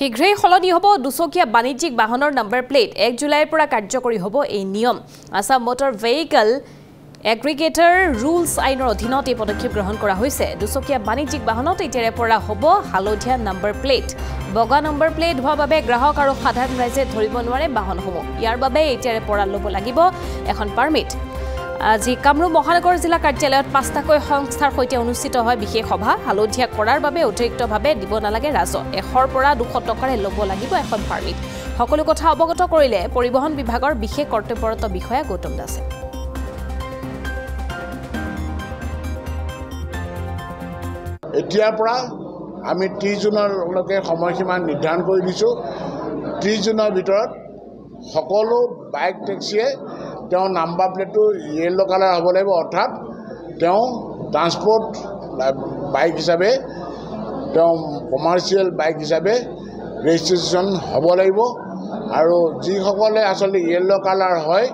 শীঘ্ৰেই সলনি হ'ব দুচকীয়া বাণিজ্যিক বাহনৰ নম্বৰ প্লেট 1 জুলাইৰ পৰা কাৰ্যকৰী হ'ব এই নিয়ম আসাম মোটৰ ভেহিকল এগ্ৰিগেটৰ ৰুলছ আইনৰ অধীনত এই পদক্ষেপ গ্ৰহণ কৰা হৈছে দুচকীয়া বাণিজ্যিক বাহনত এতিয়াৰে পৰা হ'ব হালধীয়া নম্বৰ প্লেট বগা নম্বৰ প্লেট হোৱাৰ বাবে গ্ৰাহক আৰু সাধাৰণ ৰাইজে ধৰিব নোৱাৰে বাহনসমূহ ইয়াৰ বাবে এতিয়াৰে পৰা ল'ব লাগিব এখন পাৰমিট আজি কামৰূপ মহানগৰ জিলা কাৰ্যালয়ত 5টাকৈ সংস্থাৰ সৈতে অনুষ্ঠিত হয় বিশেষ সভা হালধীয়া কৰাৰ বাবে অতিৰিক্তভাৱে দিব নালাগে ৰাজহ 100 পৰা 200 টকাৰে ল'ব লাগিব এখন পাৰমিট সকলো কথা অৱগত কৰিলে পৰিবহণ বিভাগৰ বিশেষ কৰ্তব্যৰত বিষয়া গৌতম দাসে এতিয়াৰ পৰা আমি 30 জুনলৈকে সময়সীমা নিৰ্ধাৰণ কৰি দিছোঁ 30 জুনৰ ভিতৰত সকলো বাইক টেক্সিয়ে তেওঁ নাম্বাৰ প্লেটটো য়েলো কালাৰ হ'ব লাগিব অৰ্থাৎ তেওঁ ট্ৰান্সপোৰ্ট বাইক হিচাপে তেওঁ কমাৰ্চিয়েল বাইক হিচাপে ৰেজিষ্ট্ৰেশ্যন হ'ব লাগিব আৰু যিসকলে আচলতে য়েলো কালাৰ হয়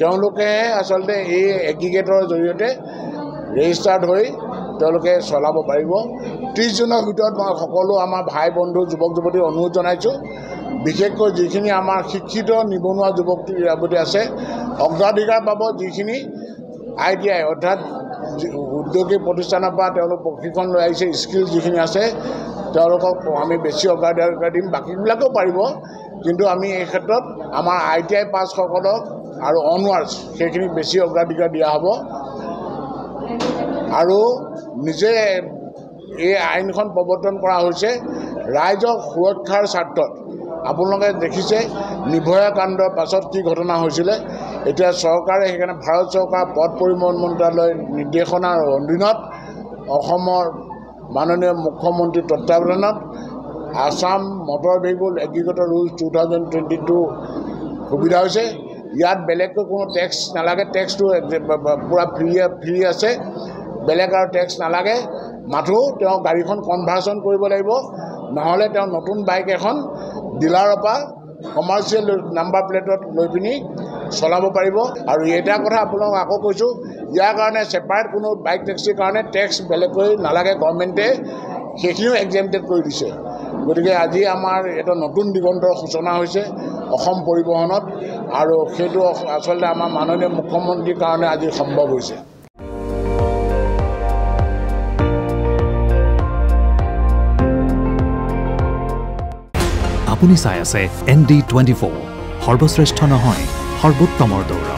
তেওঁলোকে আচলতে এই এগ্ৰিগেটৰ জৰিয়তে ৰেজিষ্টাৰ্ড হৈ তেওঁলোকে চলাব পাৰিব 30 জুনৰ ভিতৰত মই সকলো আমাৰ ভাই বন্ধু যুৱক যুৱতীক অনুৰোধ জনাইছোঁ বিশেষকৈ যিখিনি আমাৰ শিক্ষিত নিবনুৱা যুৱক যুৱতী আছে অগ্ৰাধিকাৰ পাব যিখিনি ITI অৰ্থাৎ উদ্যোগিক প্ৰতিষ্ঠানৰ পৰা তেওঁলোক প্ৰশিক্ষণ লৈ আহিছে স্কিল যিখিনি আছে তেওঁলোকক আমি বেছি অগ্ৰাধিকাৰ দিম বাকীবিলাকেও পাৰিব কিন্তু আমি এই ক্ষেত্ৰত আমাৰ ITI পাছসকলক আৰু অনৱাৰ্ডছ সেইখিনি বেছি অগ্ৰাধিকাৰ দিয়া হ'ব আৰু নিজে এই আইনখন প্ৰৱৰ্তন কৰা হৈছে ৰাইজৰ সুৰক্ষাৰ স্বাৰ্থত আপোনালোকে দেখিছে নিভয়া কাণ্ডৰ পাছত কি ঘটনা হৈছিলে এতিয়া চৰকাৰে সেইকাৰণে ভাৰত চৰকাৰ পথ পৰিবহণ মন্ত্ৰালয়ৰ নিৰ্দেশনাৰ অধীনত অসমৰ মাননীয় মুখ্যমন্ত্ৰী তত্ত্বাৱধানত Assam motor vehicle aggregator rules 2022 সুবিধা হৈছে ইয়াত বেলেগকৈ কোনো টেক্স নালাগে টেক্সটো পুৰা ফ্ৰী আছে বেলেগ আৰু টেক্স নালাগে মাথো তেওঁ গাড়ীখন কনভাৰ্সন কৰিব লাগিব নহলে তেওঁ নতুন বাইক এখন ডিলাৰৰ পৰা কমাৰ্চিয়েল নাম্বাৰ প্লেটত লৈ পিনি চলাব পাৰিব আৰু এটা কথা আপোনাক আকৌ কৈছোঁ ইয়াৰ কাৰণে সেপাৰেট কোনো বাইক টেক্সিৰ কাৰণে টেক্স বেলেগকৈ নালাগে গভৰ্ণমেণ্টে সেইখিনিও এক্সেম্পটেড কৰি দিছে গতিকে আজি আমাৰ এটা নতুন দিগন্তৰ সূচনা হৈছে অসম পৰিবহণত আৰু সেইটো আচলতে আমাৰ মাননীয় মুখ্যমন্ত্ৰীৰ কাৰণে আজি সম্ভৱ হৈছে আপুনি চাই আছে ND24 সৰ্বশ্ৰেষ্ঠ নহয় সৰ্বোত্তমৰ দৌৰ